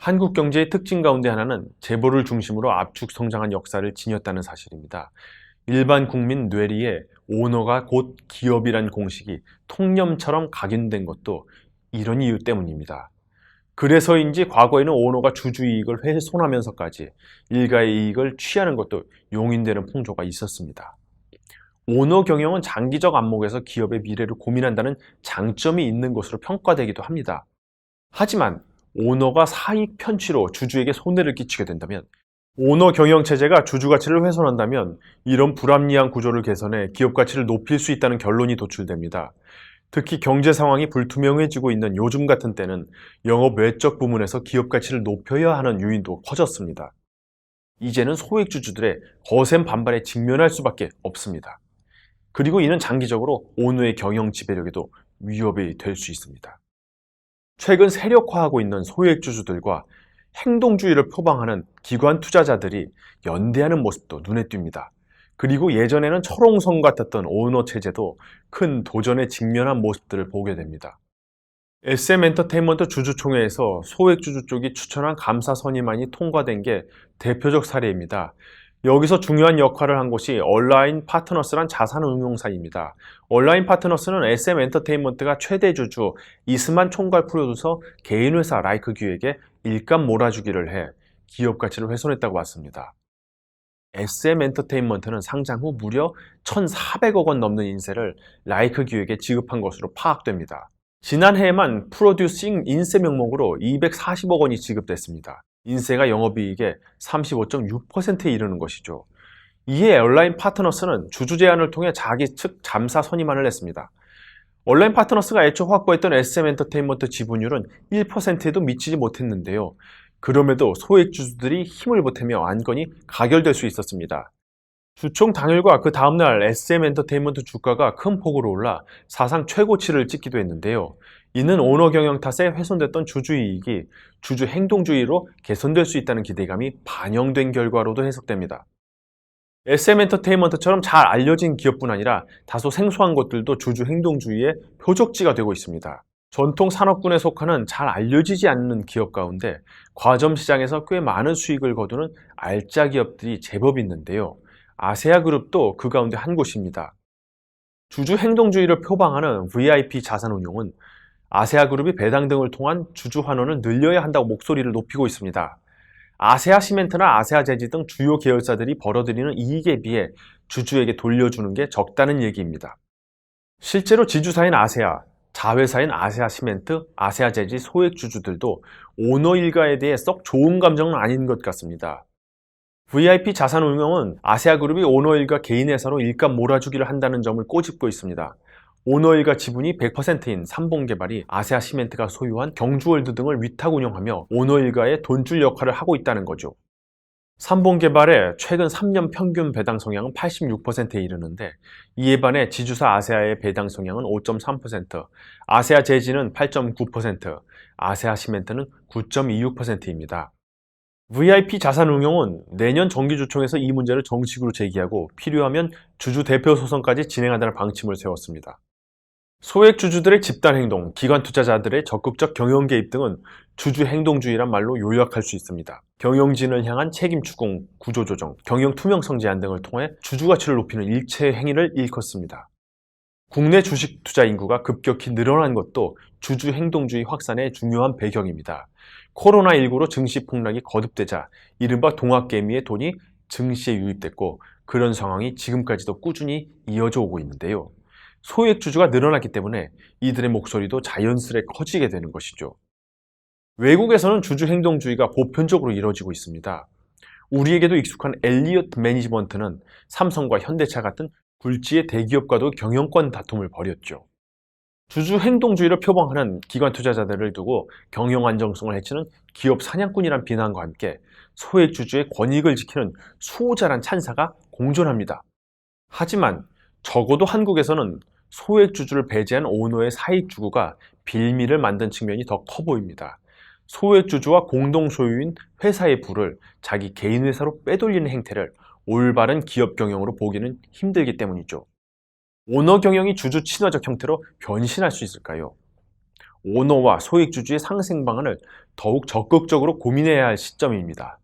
한국 경제의 특징 가운데 하나는 재벌을 중심으로 압축 성장한 역사를 지녔다는 사실입니다. 일반 국민 뇌리에 오너가 곧 기업이란 공식이 통념처럼 각인된 것도 이런 이유 때문입니다. 그래서인지 과거에는 오너가 주주 이익을 훼손하면서까지 일가의 이익을 취하는 것도 용인되는 풍조가 있었습니다. 오너 경영은 장기적 안목에서 기업의 미래를 고민한다는 장점이 있는 것으로 평가되기도 합니다. 하지만 오너가 사익 편취로 주주에게 손해를 끼치게 된다면, 오너 경영 체제가 주주 가치를 훼손한다면 이런 불합리한 구조를 개선해 기업 가치를 높일 수 있다는 결론이 도출됩니다. 특히 경제 상황이 불투명해지고 있는 요즘 같은 때는 영업 외적 부문에서 기업 가치를 높여야 하는 유인도 커졌습니다. 이제는 소액주주들의 거센 반발에 직면할 수밖에 없습니다. 그리고 이는 장기적으로 오너의 경영 지배력에도 위협이 될 수 있습니다. 최근 세력화하고 있는 소액주주들과 행동주의를 표방하는 기관 투자자들이 연대하는 모습도 눈에 띕니다. 그리고 예전에는 철옹성 같았던 오너 체제도 큰 도전에 직면한 모습들을 보게 됩니다. SM엔터테인먼트 주주총회에서 소액주주 쪽이 추천한 감사 선임안이 통과된 게 대표적 사례입니다. 여기서 중요한 역할을 한 곳이 얼라인 파트너스란 자산운용사입니다. 얼라인 파트너스는 SM엔터테인먼트가 최대 주주 이스만 총괄 프로듀서 개인회사 라이크 기획에 일감 몰아주기를 해 기업 가치를 훼손했다고 봤습니다. SM엔터테인먼트는 상장 후 무려 1,400억 원 넘는 인세를 라이크 기획에 지급한 것으로 파악됩니다. 지난해에만 프로듀싱 인세 명목으로 240억 원이 지급됐습니다. 인세가 영업이익의 35.6%에 이르는 것이죠. 이에 얼라인 파트너스는 주주 제안을 통해 자기 측 잠사 선임안을 냈습니다. 얼라인 파트너스가 애초 확보했던 SM엔터테인먼트 지분율은 1%에도 미치지 못했는데요. 그럼에도 소액주주들이 힘을 보태며 안건이 가결될 수 있었습니다. 주총 당일과 그 다음날 SM엔터테인먼트 주가가 큰 폭으로 올라 사상 최고치를 찍기도 했는데요. 이는 오너 경영 탓에 훼손됐던 주주이익이 주주 행동주의로 개선될 수 있다는 기대감이 반영된 결과로도 해석됩니다. SM엔터테인먼트처럼 잘 알려진 기업뿐 아니라 다소 생소한 것들도 주주 행동주의의 표적지가 되고 있습니다. 전통 산업군에 속하는 잘 알려지지 않는 기업 가운데 과점 시장에서 꽤 많은 수익을 거두는 알짜 기업들이 제법 있는데요. 아세아그룹도 그 가운데 한 곳입니다. 주주 행동주의를 표방하는 VIP 자산운용은 아세아그룹이 배당 등을 통한 주주 환원을 늘려야 한다고 목소리를 높이고 있습니다. 아세아시멘트나 아세아제지 등 주요 계열사들이 벌어들이는 이익에 비해 주주에게 돌려주는 게 적다는 얘기입니다. 실제로 지주사인 아세아, 자회사인 아세아시멘트, 아세아제지 소액주주들도 오너 일가에 대해 썩 좋은 감정은 아닌 것 같습니다. VIP 자산운용은 아세아그룹이 오너일가 개인회사로 일감 몰아주기를 한다는 점을 꼬집고 있습니다. 오너일가 지분이 100%인 삼봉개발이 아세아시멘트가 소유한 경주월드 등을 위탁 운영하며 오너일가의 돈줄 역할을 하고 있다는 거죠. 삼봉개발의 최근 3년 평균 배당 성향은 86%에 이르는데, 이에 반해 지주사 아세아의 배당 성향은 5.3%, 아세아제지는 8.9%, 아세아시멘트는 9.26%입니다. VIP 자산운용은 내년 정기주총에서 이 문제를 정식으로 제기하고 필요하면 주주 대표 소송까지 진행한다는 방침을 세웠습니다. 소액주주들의 집단행동, 기관투자자들의 적극적 경영 개입 등은 주주 행동주의란 말로 요약할 수 있습니다. 경영진을 향한 책임 추궁, 구조조정, 경영 투명성 제한 등을 통해 주주 가치를 높이는 일체 행위를 일컫습니다. 국내 주식 투자 인구가 급격히 늘어난 것도 주주 행동주의 확산의 중요한 배경입니다. 코로나19로 증시 폭락이 거듭되자 이른바 동학개미의 돈이 증시에 유입됐고, 그런 상황이 지금까지도 꾸준히 이어져 오고 있는데요. 소액주주가 늘어났기 때문에 이들의 목소리도 자연스레 커지게 되는 것이죠. 외국에서는 주주 행동주의가 보편적으로 이루어지고 있습니다. 우리에게도 익숙한 엘리엇 매니지먼트는 삼성과 현대차 같은 굴지의 대기업과도 경영권 다툼을 벌였죠. 주주 행동주의를 표방하는 기관 투자자들을 두고 경영 안정성을 해치는 기업 사냥꾼이란 비난과 함께 소액주주의 권익을 지키는 수호자란 찬사가 공존합니다. 하지만 적어도 한국에서는 소액주주를 배제한 오너의 사익주구가 빌미를 만든 측면이 더 커 보입니다. 소액주주와 공동소유인 회사의 부를 자기 개인 회사로 빼돌리는 행태를 올바른 기업 경영으로 보기는 힘들기 때문이죠. 오너 경영이 주주 친화적 형태로 변신할 수 있을까요? 오너와 소액주주의 상생 방안을 더욱 적극적으로 고민해야 할 시점입니다.